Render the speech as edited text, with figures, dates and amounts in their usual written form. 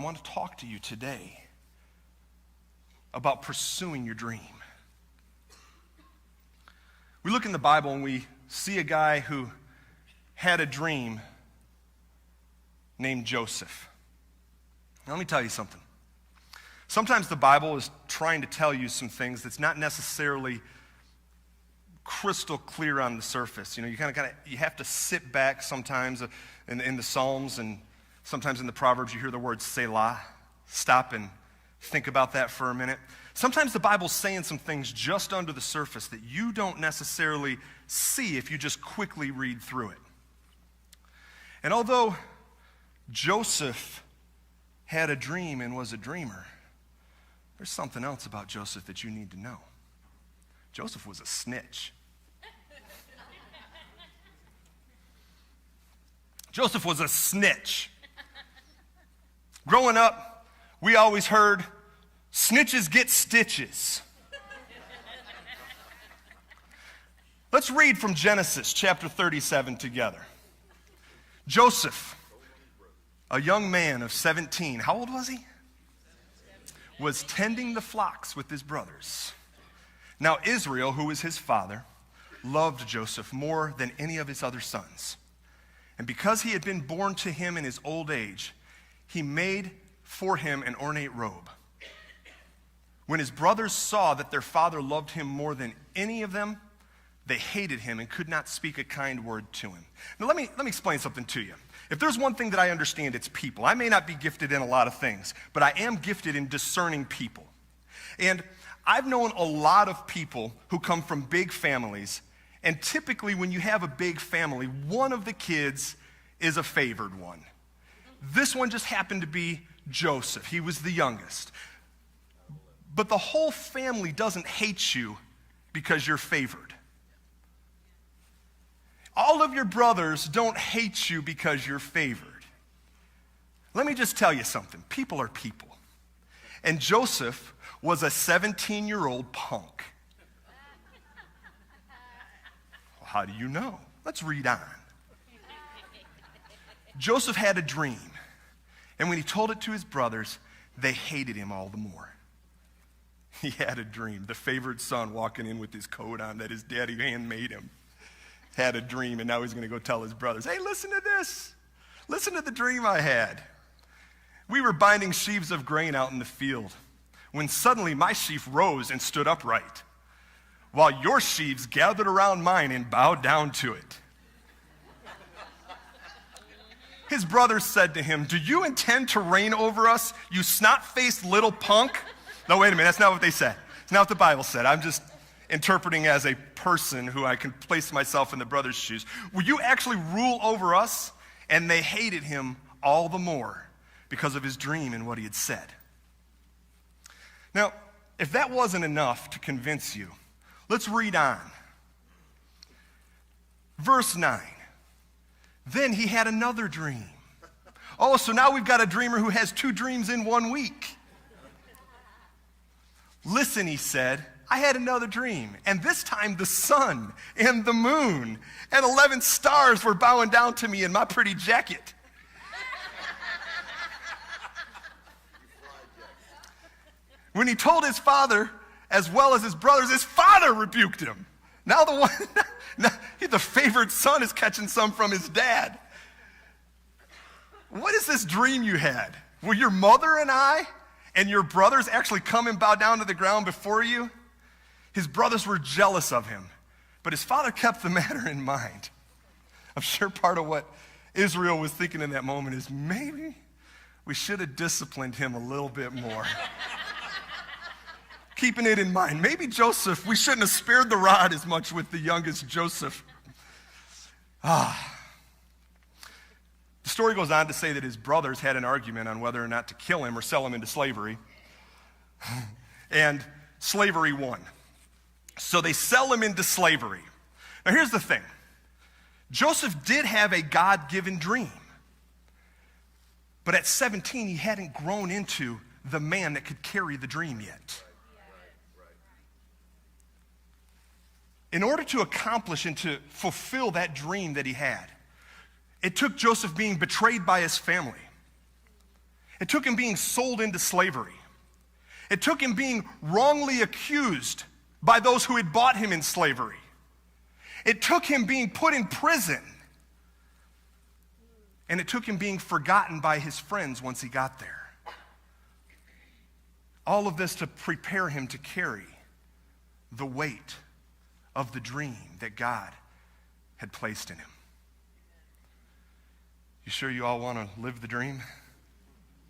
I want to talk to you today about pursuing your dream. We look in the Bible and we see a guy who had a dream named Joseph. Now, let me tell you something. Sometimes the Bible is trying to tell you some things that's not necessarily crystal clear on the surface. You know, you have to sit back sometimes in the Psalms, and sometimes in the Proverbs you hear the word Selah. Stop and think about that for a minute. Sometimes the Bible's saying some things just under the surface that you don't necessarily see if you just quickly read through it. And although Joseph had a dream and was a dreamer, there's something else about Joseph that you need to know. Joseph was a snitch. Joseph was a snitch. Growing up, we always heard, snitches get stitches. Let's read from Genesis chapter 37 together. Joseph, a young man of 17, how old was he? Was tending the flocks with his brothers. Now Israel, who was his father, loved Joseph more than any of his other sons. And because he had been born to him in his old age, he made for him an ornate robe. When his brothers saw that their father loved him more than any of them, they hated him and could not speak a kind word to him. Now let me explain something to you. If there's one thing that I understand, it's people. I may not be gifted in a lot of things, but I am gifted in discerning people. And I've known a lot of people who come from big families, and typically when you have a big family, one of the kids is a favored one. This one just happened to be Joseph. He was the youngest. But the whole family doesn't hate you because you're favored. All of your brothers don't hate you because you're favored. Let me just tell you something. People are people. And Joseph was a 17-year-old punk. Well, how do you know? Let's read on. Joseph had a dream, and when he told it to his brothers, they hated him all the more. He had a dream. The favored son walking in with his coat on that his daddy handmade him. Had a dream, and now he's going to go tell his brothers, hey, listen to this. Listen to the dream I had. We were binding sheaves of grain out in the field when suddenly my sheaf rose and stood upright, while your sheaves gathered around mine and bowed down to it. His brothers said to him, do you intend to reign over us, you snot-faced little punk? No, wait a minute, that's not what they said. It's not what the Bible said. I'm just interpreting as a person who I can place myself in the brothers' shoes. Will you actually rule over us? And they hated him all the more because of his dream and what he had said. Now, if that wasn't enough to convince you, let's read on. Verse 9. Then he had another dream. Oh, so now we've got a dreamer who has 2 dreams in 1 week. Listen, he said, I had another dream, and this time the sun and the moon and 11 stars were bowing down to me in my pretty jacket. When he told his father, as well as his brothers, his father rebuked him. Now the favored son is catching some from his dad. What is this dream you had? Will your mother and I and your brothers actually come and bow down to the ground before you? His brothers were jealous of him, but his father kept the matter in mind. I'm sure part of what Israel was thinking in that moment is maybe we should have disciplined him a little bit more. Keeping it in mind. Maybe Joseph, we shouldn't have spared the rod as much with the youngest Joseph. The story goes on to say that his brothers had an argument on whether or not to kill him or sell him into slavery. And slavery won. So they sell him into slavery. Now here's the thing. Joseph did have a God-given dream. But at 17, he hadn't grown into the man that could carry the dream yet. In order to accomplish and to fulfill that dream that he had, it took Joseph being betrayed by his family. It took him being sold into slavery. It took him being wrongly accused by those who had bought him in slavery. It took him being put in prison. And it took him being forgotten by his friends once he got there. All of this to prepare him to carry the weight of the dream that God had placed in him. You sure you all want to live the dream?